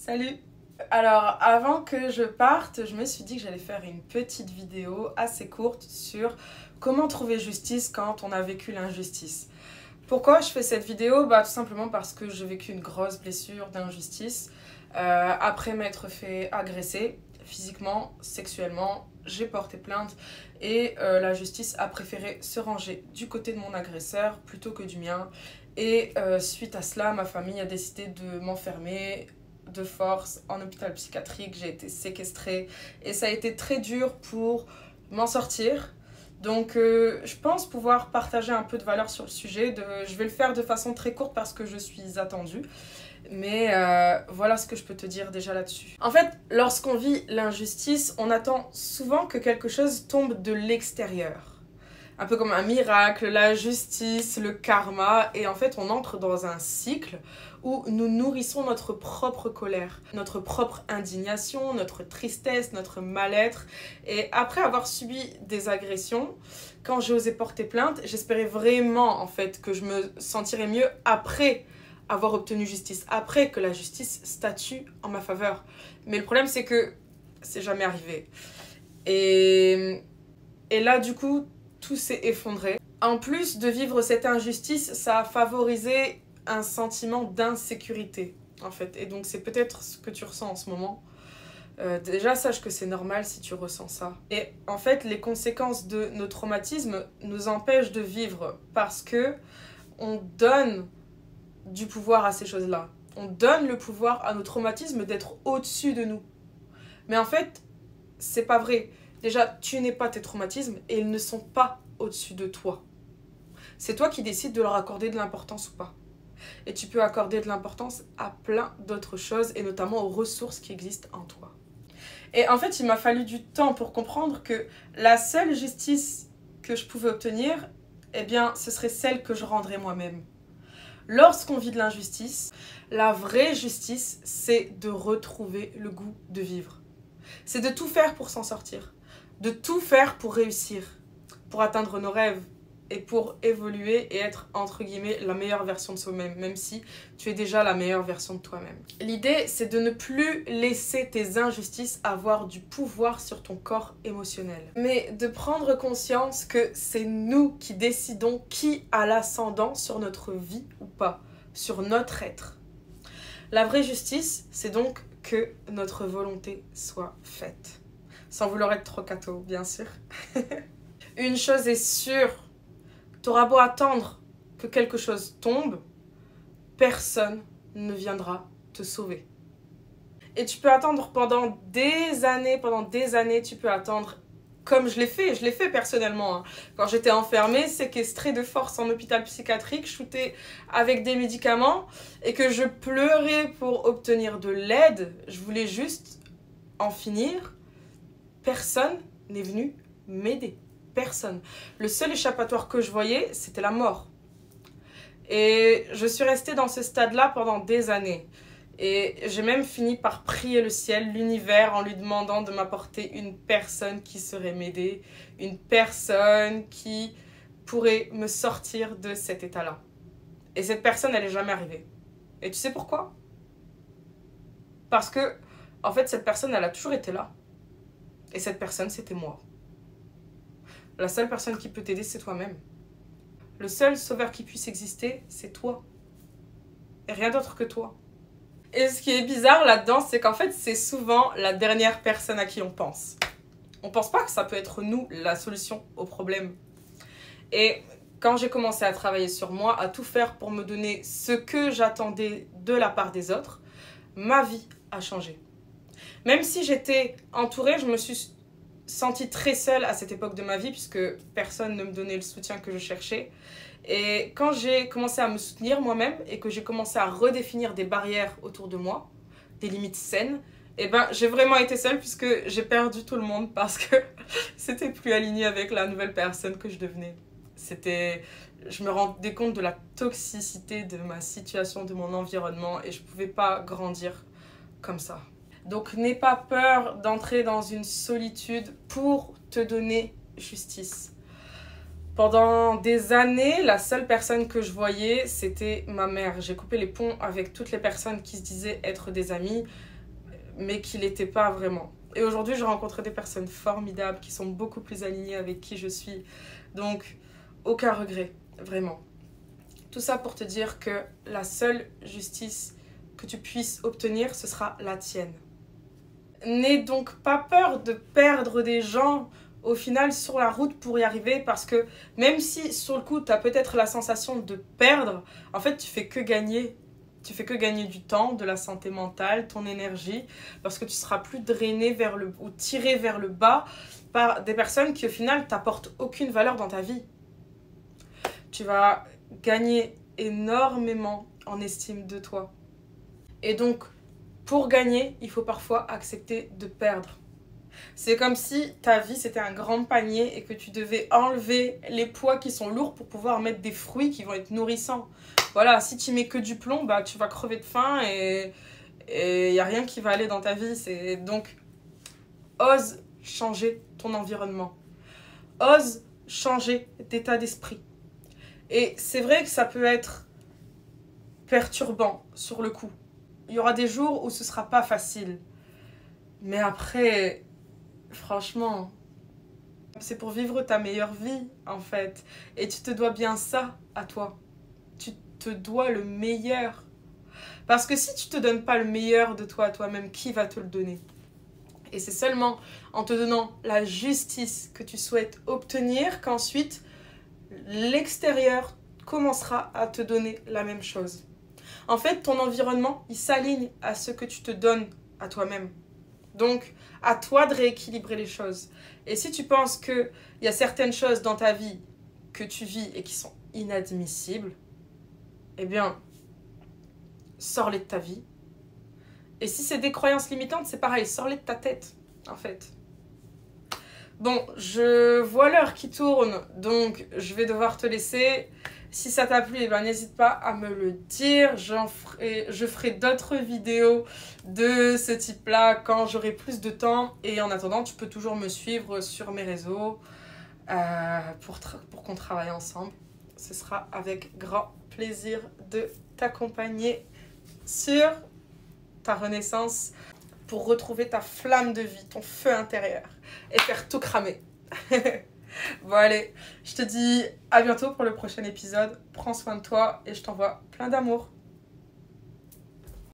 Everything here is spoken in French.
Salut! Alors, avant que je parte, je me suis dit que j'allais faire une petite vidéo assez courte sur comment trouver justice quand on a vécu l'injustice. Pourquoi je fais cette vidéo? Tout simplement parce que j'ai vécu une grosse blessure d'injustice après m'être fait agresser physiquement, sexuellement. J'ai porté plainte et la justice a préféré se ranger du côté de mon agresseur plutôt que du mien. Et suite à cela, ma famille a décidé de m'enfermer de force en hôpital psychiatrique. J'ai été séquestrée et ça a été très dur pour m'en sortir. Donc je pense pouvoir partager un peu de valeur sur le sujet. Je vais le faire de façon très courte parce que je suis attendue. Mais voilà ce que je peux te dire déjà là-dessus. En fait, lorsqu'on vit l'injustice, on attend souvent que quelque chose tombe de l'extérieur. Un peu comme un miracle, la justice, le karma. Et en fait, on entre dans un cycle où nous nourrissons notre propre colère, notre propre indignation, notre tristesse, notre mal-être. Et après avoir subi des agressions, quand j'ai osé porter plainte, j'espérais vraiment en fait que je me sentirais mieux après avoir obtenu justice, après que la justice statue en ma faveur. Mais le problème, c'est que c'est jamais arrivé. Et là, du coup, tout s'est effondré. En plus de vivre cette injustice, ça a favorisé un sentiment d'insécurité, en fait. Et donc, c'est peut-être ce que tu ressens en ce moment. Déjà, sache que c'est normal si tu ressens ça. Et en fait, les conséquences de nos traumatismes nous empêchent de vivre parce que on donne du pouvoir à ces choses-là. On donne le pouvoir à nos traumatismes d'être au-dessus de nous. Mais en fait, c'est pas vrai. Déjà, tu n'es pas tes traumatismes et ils ne sont pas au-dessus de toi. C'est toi qui décides de leur accorder de l'importance ou pas. Et tu peux accorder de l'importance à plein d'autres choses et notamment aux ressources qui existent en toi. Et en fait, il m'a fallu du temps pour comprendre que la seule justice que je pouvais obtenir, eh bien, ce serait celle que je rendrais moi-même. Lorsqu'on vit de l'injustice, la vraie justice, c'est de retrouver le goût de vivre. C'est de tout faire pour s'en sortir, de tout faire pour réussir, pour atteindre nos rêves et pour évoluer et être, entre guillemets, la meilleure version de soi-même, même si tu es déjà la meilleure version de toi-même. L'idée, c'est de ne plus laisser tes injustices avoir du pouvoir sur ton corps émotionnel, mais de prendre conscience que c'est nous qui décidons qui a l'ascendant sur notre vie ou pas, sur notre être. La vraie justice, c'est donc que notre volonté soit faite. Sans vouloir être trop catho, bien sûr. Une chose est sûre, t'auras beau attendre que quelque chose tombe, personne ne viendra te sauver. Et tu peux attendre pendant des années, tu peux attendre comme je l'ai fait personnellement. Quand j'étais enfermée, séquestrée de force en hôpital psychiatrique, shootée avec des médicaments et que je pleurais pour obtenir de l'aide, je voulais juste en finir. Personne n'est venu m'aider. Personne. Le seul échappatoire que je voyais, c'était la mort. Et je suis restée dans ce stade-là pendant des années. Et j'ai même fini par prier le ciel, l'univers, en lui demandant de m'apporter une personne qui saurait m'aider, une personne qui pourrait me sortir de cet état-là. Et cette personne, elle n'est jamais arrivée. Et tu sais pourquoi? Parce que, en fait, cette personne, elle a toujours été là. Et cette personne, c'était moi. La seule personne qui peut t'aider, c'est toi-même. Le seul sauveur qui puisse exister, c'est toi. Et rien d'autre que toi. Et ce qui est bizarre là-dedans, c'est qu'en fait, c'est souvent la dernière personne à qui on pense. On pense pas que ça peut être nous, la solution au problème. Et quand j'ai commencé à travailler sur moi, à tout faire pour me donner ce que j'attendais de la part des autres, ma vie a changé. Même si j'étais entourée, je me suis sentie très seule à cette époque de ma vie puisque personne ne me donnait le soutien que je cherchais. Et quand j'ai commencé à me soutenir moi-même et que j'ai commencé à redéfinir des barrières autour de moi, des limites saines, et j'ai vraiment été seule puisque j'ai perdu tout le monde parce que c'était plus aligné avec la nouvelle personne que je devenais. Je me rendais compte de la toxicité de ma situation, de mon environnement et je pouvais pas grandir comme ça. Donc n'aie pas peur d'entrer dans une solitude pour te donner justice. Pendant des années, la seule personne que je voyais, c'était ma mère. J'ai coupé les ponts avec toutes les personnes qui se disaient être des amis. mais qui l'était pas vraiment. Et aujourd'hui, je rencontre des personnes formidables qui sont beaucoup plus alignées avec qui je suis. Donc, aucun regret, vraiment. Tout ça pour te dire que la seule justice que tu puisses obtenir, ce sera la tienne. N'aie donc pas peur de perdre des gens au final sur la route pour y arriver, parce que même si sur le coup tu as peut-être la sensation de perdre, en fait tu fais que gagner. Tu fais que gagner du temps, de la santé mentale, ton énergie, parce que tu seras plus drainé vers ou tiré vers le bas par des personnes qui au final t'apportent aucune valeur dans ta vie. Tu vas gagner énormément en estime de toi. Et donc, pour gagner, il faut parfois accepter de perdre. C'est comme si ta vie c'était un grand panier et que tu devais enlever les poids qui sont lourds pour pouvoir mettre des fruits qui vont être nourrissants. Voilà, si tu mets que du plomb, bah, tu vas crever de faim et il n'y a rien qui va aller dans ta vie. Donc, ose changer ton environnement. Ose changer d'état d'esprit. Et c'est vrai que ça peut être perturbant sur le coup. Il y aura des jours où ce ne sera pas facile. Mais après, franchement, c'est pour vivre ta meilleure vie, en fait. Et tu te dois bien ça à toi. Tu te dois le meilleur. Parce que si tu te donnes pas le meilleur de toi à toi-même, qui va te le donner? Et c'est seulement en te donnant la justice que tu souhaites obtenir qu'ensuite, l'extérieur commencera à te donner la même chose. En fait, ton environnement, il s'aligne à ce que tu te donnes à toi-même. Donc, à toi de rééquilibrer les choses. Et si tu penses qu'il y a certaines choses dans ta vie que tu vis et qui sont inadmissibles, eh bien, sors-les de ta vie. Et si c'est des croyances limitantes, c'est pareil, sors-les de ta tête, en fait. Bon, je vois l'heure qui tourne, donc je vais devoir te laisser. Si ça t'a plu, eh ben, n'hésite pas à me le dire. Je ferai d'autres vidéos de ce type-là quand j'aurai plus de temps. Et en attendant, tu peux toujours me suivre sur mes réseaux pour qu'on travaille ensemble. Ce sera avec grand plaisir de t'accompagner sur ta renaissance pour retrouver ta flamme de vie, ton feu intérieur et faire tout cramer. Bon allez, je te dis à bientôt pour le prochain épisode. Prends soin de toi et je t'envoie plein d'amour.